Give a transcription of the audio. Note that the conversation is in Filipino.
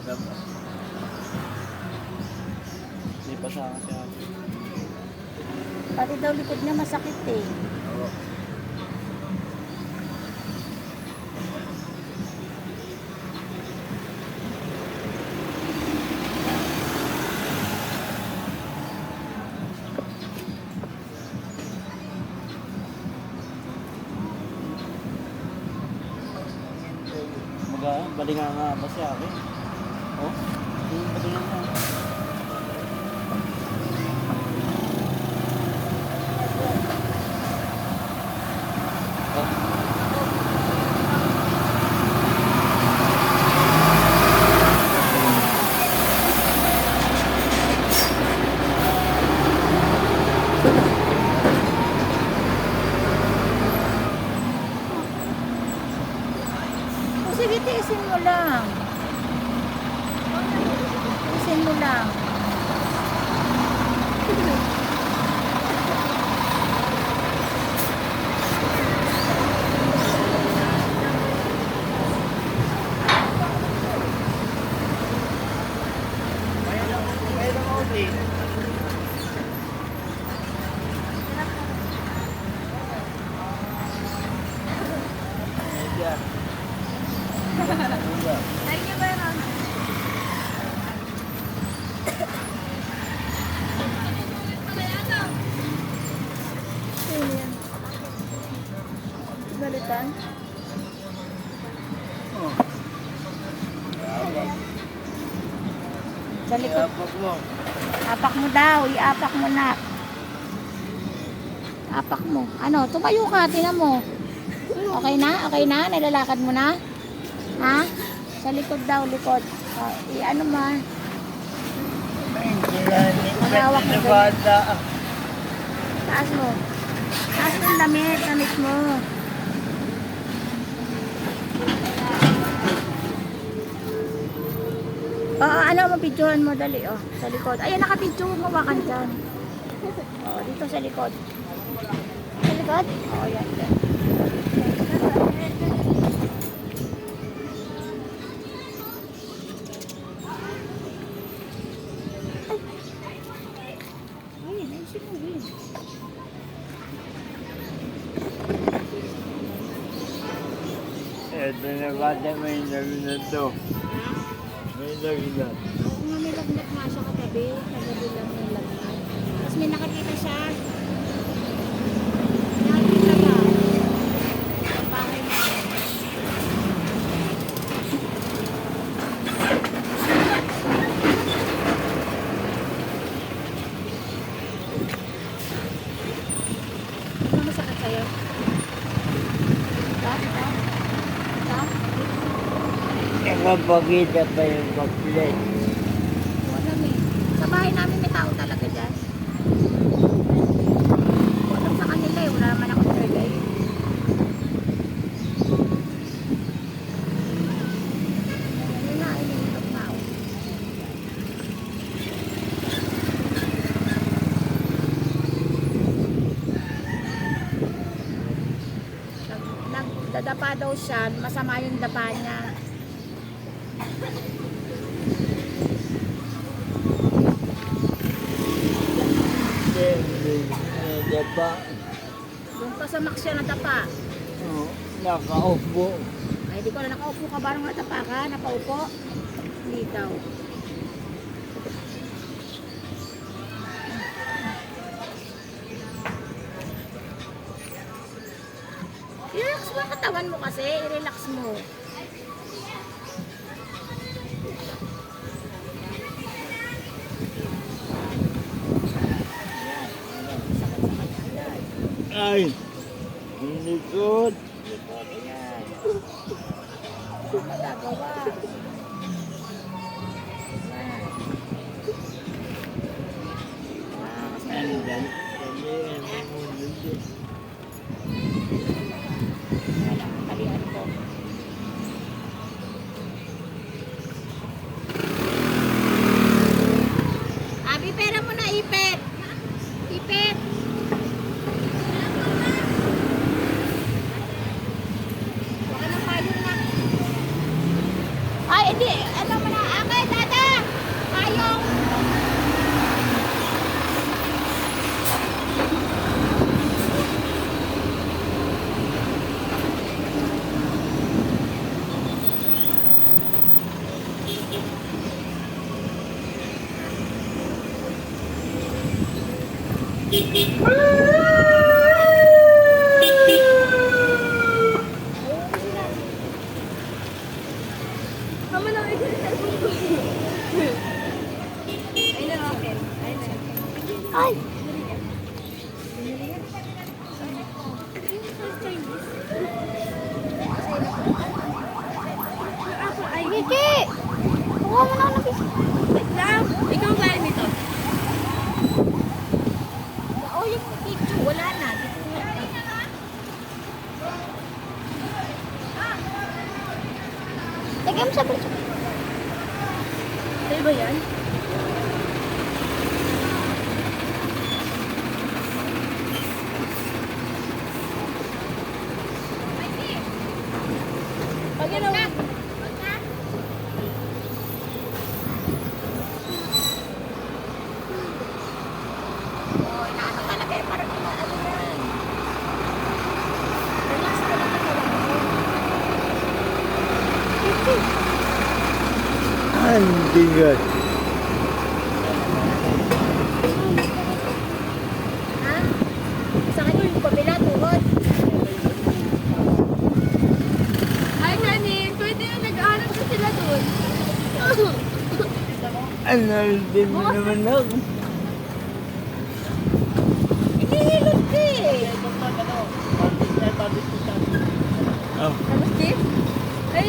Hindi pa sa kasi ako. Pati daw likod niya masakit eh. Oo. Balinga nga ba siya akin? Oh? Yung balinga nga. Sige, tiisin mo lang. Tiisin mo lang. Thank you very much. Sino yan? Balitan? Oh. Sa likod. Iapak mo. Apak mo daw. Iapak mo na. Apak mo. Ano? Tumayo ka. Tinan mo. Okay na? Okay na? Nilalakad mo na? Ha? Sa likod daw. Likod. I-ano mo. Manawak mo. Taas mo. Taas mo yung damit. Damit mo. Oo, ano mo, picturean mo, dali, oh, sa likod. Ayun, nakapicture mo, wakan dyan. Oo, dito sa likod. Sa likod? Oo, yan. Ay, naisip mo, yun. Ito na bata may lagnat to. May lagnat. Oo nga, may lagnat nga siya katabi. Kagabi lang may lagnat. Tapos may nakakita siya. Nakakita ba? Sa bahay namin. Ano masakit sa'yo? Ito? Nakapagkita pa yung baklet. Walang eh. Sa bahay namin may tao talaga dyan. Walang sa kanila eh. Wala naman ako third eye. Ayun na, iniinom na ako. Nagdadapa daw siya. Masama yung dapa niya. Dapa. Doon pa sa max siya nadapa. Oh, nakaupo. Ay, di ko na nakaupo ka. Barang nadapa ka. Napaupo. Hindi daw. I-relax mo ang katawan mo kasi. I-relax mo. Ay, ang likod. Likod, ayan. Ano magagawa? Ayan. Kasi Andan. Kami ang mundo. wala ang talian ko. Abi, pera mo na, ipet. Ipet. Baka ng payong na. Mama na kayo sa cellphone ko. Ayun na, okay. Ayun na. Ay! Ay, Kiki! Kuha mo na ako ng biscuit. wait lang. Ikaw ba nito? Oh, yung picture. Wala na. Lagyan mo sa picture. Sa'yo ba yan? Pag yan ako. Oh, inaano talaga eh. Parang inaano yan. Relax ka lang talaga. Kiki! Ang bigat. Ha? Sa kanya yung kabila, tuhod. Ay, Nanin, pwede yung nag-aaral ka sila doon. Ano, din mo naman ako. Inihilot ka eh. Oh. Tapos, Chief? Ay,